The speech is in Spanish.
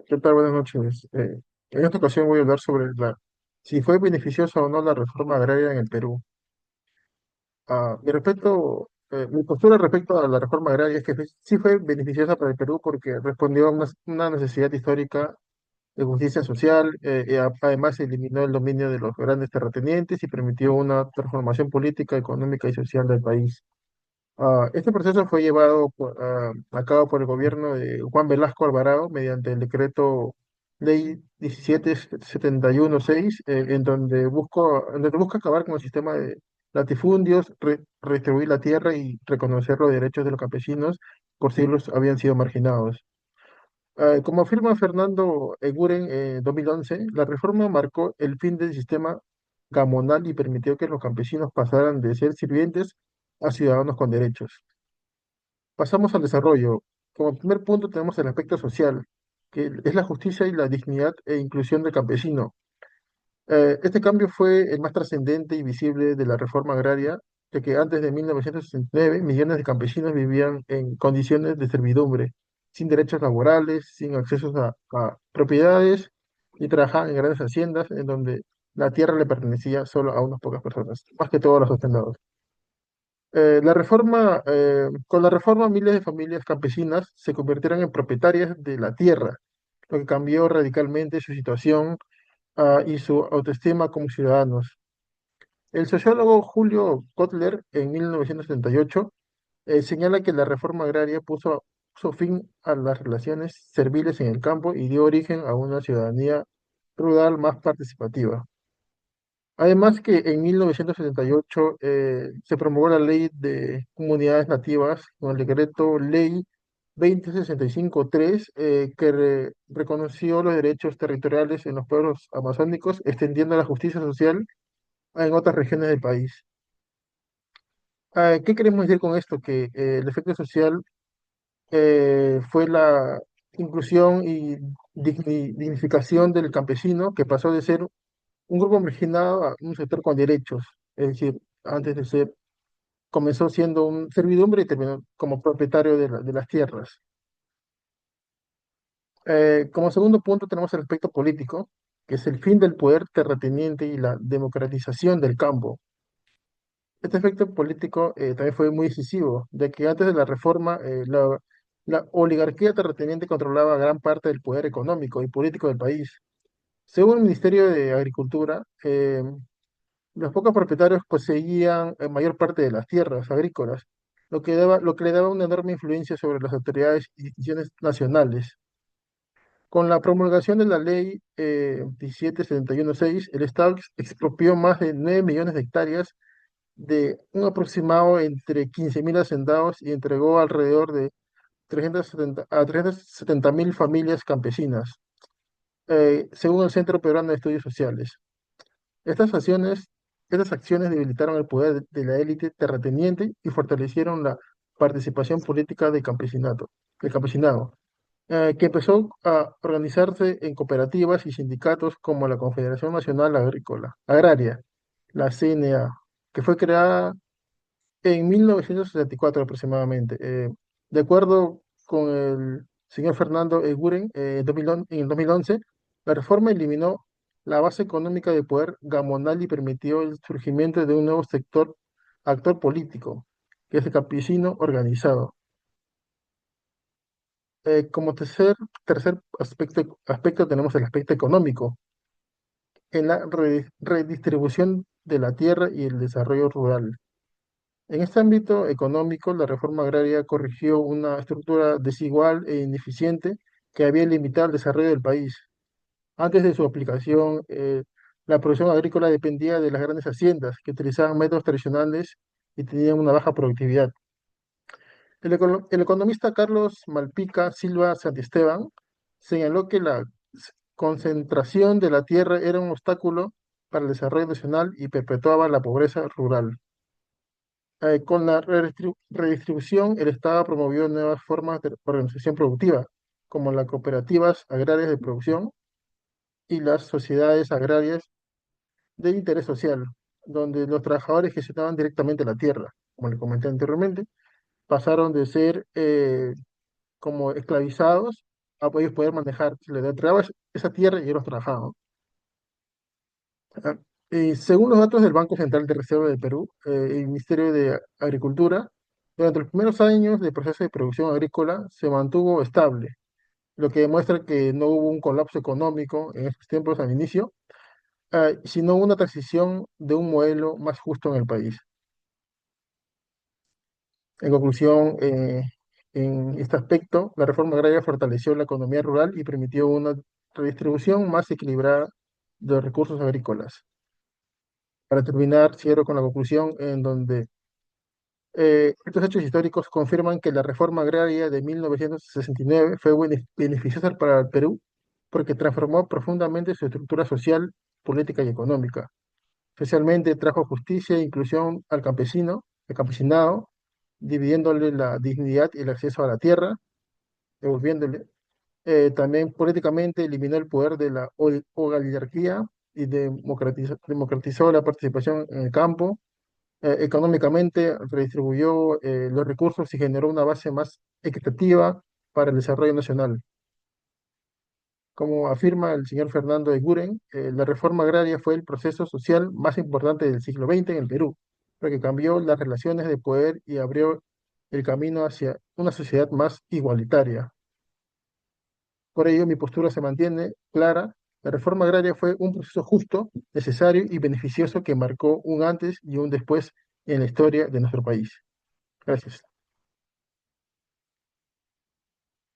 ¿Qué tal? Buenas noches. En esta ocasión voy a hablar sobre si fue beneficiosa o no la reforma agraria en el Perú. Mi postura respecto a la reforma agraria es que sí fue beneficiosa para el Perú porque respondió a una necesidad histórica de justicia social, además eliminó el dominio de los grandes terratenientes y permitió una transformación política, económica y social del país. Este proceso fue llevado a cabo por el gobierno de Juan Velasco Alvarado mediante el decreto Ley 1771-6, en donde busca acabar con el sistema de latifundios, redistribuir la tierra y reconocer los derechos de los campesinos por siglos habían sido marginados. Como afirma Fernando Eguren en 2011, la reforma marcó el fin del sistema gamonal y permitió que los campesinos pasaran de ser sirvientes a ciudadanos con derechos. Pasamos al desarrollo. Como primer punto tenemos el aspecto social, que es la justicia y la dignidad e inclusión del campesino. Este cambio fue el más trascendente y visible de la reforma agraria, ya que antes de 1969 millones de campesinos vivían en condiciones de servidumbre, sin derechos laborales, sin acceso a propiedades y trabajaban en grandes haciendas en donde la tierra le pertenecía solo a unas pocas personas, más que todos los hacendados. Con la reforma, miles de familias campesinas se convirtieron en propietarias de la tierra, lo que cambió radicalmente su situación, y su autoestima como ciudadanos. El sociólogo Julio Kotler, en 1978, señala que la reforma agraria puso fin a las relaciones serviles en el campo y dio origen a una ciudadanía rural más participativa. Además que en 1978 se promulgó la ley de comunidades nativas con el decreto ley 2065-3, que reconoció los derechos territoriales en los pueblos amazónicos, extendiendo la justicia social en otras regiones del país. ¿Qué queremos decir con esto? Que el efecto social fue la inclusión y dignificación del campesino, que pasó de ser un grupo marginado a un sector con derechos. Es decir, antes de ser, comenzó siendo un servidumbre y terminó como propietario de las tierras. Como segundo punto tenemos el aspecto político, que es el fin del poder terrateniente y la democratización del campo. Este aspecto político también fue muy decisivo, ya que antes de la reforma, la oligarquía terrateniente controlaba gran parte del poder económico y político del país. Según el Ministerio de Agricultura, los pocos propietarios poseían mayor parte de las tierras agrícolas, lo que le daba una enorme influencia sobre las autoridades y instituciones nacionales. Con la promulgación de la ley 1771-6, el Estado expropió más de 9 millones de hectáreas de un aproximado entre 15.000 hacendados y entregó alrededor de 370.000 familias campesinas, según el Centro Peruano de Estudios Sociales. Estas acciones, estas acciones debilitaron el poder de la élite terrateniente y fortalecieron la participación política del campesinado, que empezó a organizarse en cooperativas y sindicatos como la Confederación Nacional Agraria, la CNA, que fue creada en 1974 aproximadamente. De acuerdo con el señor Fernando Eguren, en el 2011, la reforma eliminó la base económica de poder gamonal y permitió el surgimiento de un nuevo actor político, que es el campesino organizado. Como tercer aspecto tenemos el aspecto económico, en la redistribución de la tierra y el desarrollo rural. En este ámbito económico, la reforma agraria corrigió una estructura desigual e ineficiente que había limitado el desarrollo del país. Antes de su aplicación, la producción agrícola dependía de las grandes haciendas que utilizaban métodos tradicionales y tenían una baja productividad. El economista Carlos Malpica Silva Santisteban señaló que la concentración de la tierra era un obstáculo para el desarrollo nacional y perpetuaba la pobreza rural. Con la redistribución, el Estado promovió nuevas formas de organización productiva, como las cooperativas agrarias de producción y las sociedades agrarias de interés social, donde los trabajadores gestionaban directamente la tierra. Como le comenté anteriormente, pasaron de ser como esclavizados a ellos poder manejar, se les entregaba esa tierra y ellos trabajaban. Ah, y según los datos del Banco Central de Reserva del Perú, el Ministerio de Agricultura, durante los primeros años del proceso de producción agrícola se mantuvo estable, lo que demuestra que no hubo un colapso económico en esos tiempos al inicio, sino una transición de un modelo más justo en el país. En conclusión, en este aspecto, la reforma agraria fortaleció la economía rural y permitió una redistribución más equilibrada de los recursos agrícolas. Para terminar, cierro con la conclusión en donde estos hechos históricos confirman que la reforma agraria de 1969 fue beneficiosa para el Perú porque transformó profundamente su estructura social, política y económica. Especialmente trajo justicia e inclusión al campesinado, dividiéndole la dignidad y el acceso a la tierra, devolviéndole. También políticamente eliminó el poder de la oligarquía y democratizó la participación en el campo. Económicamente redistribuyó los recursos y generó una base más equitativa para el desarrollo nacional. Como afirma el señor Fernando Eguren, la reforma agraria fue el proceso social más importante del siglo XX en el Perú, porque cambió las relaciones de poder y abrió el camino hacia una sociedad más igualitaria. Por ello, mi postura se mantiene clara. La reforma agraria fue un proceso justo, necesario y beneficioso que marcó un antes y un después en la historia de nuestro país. Gracias.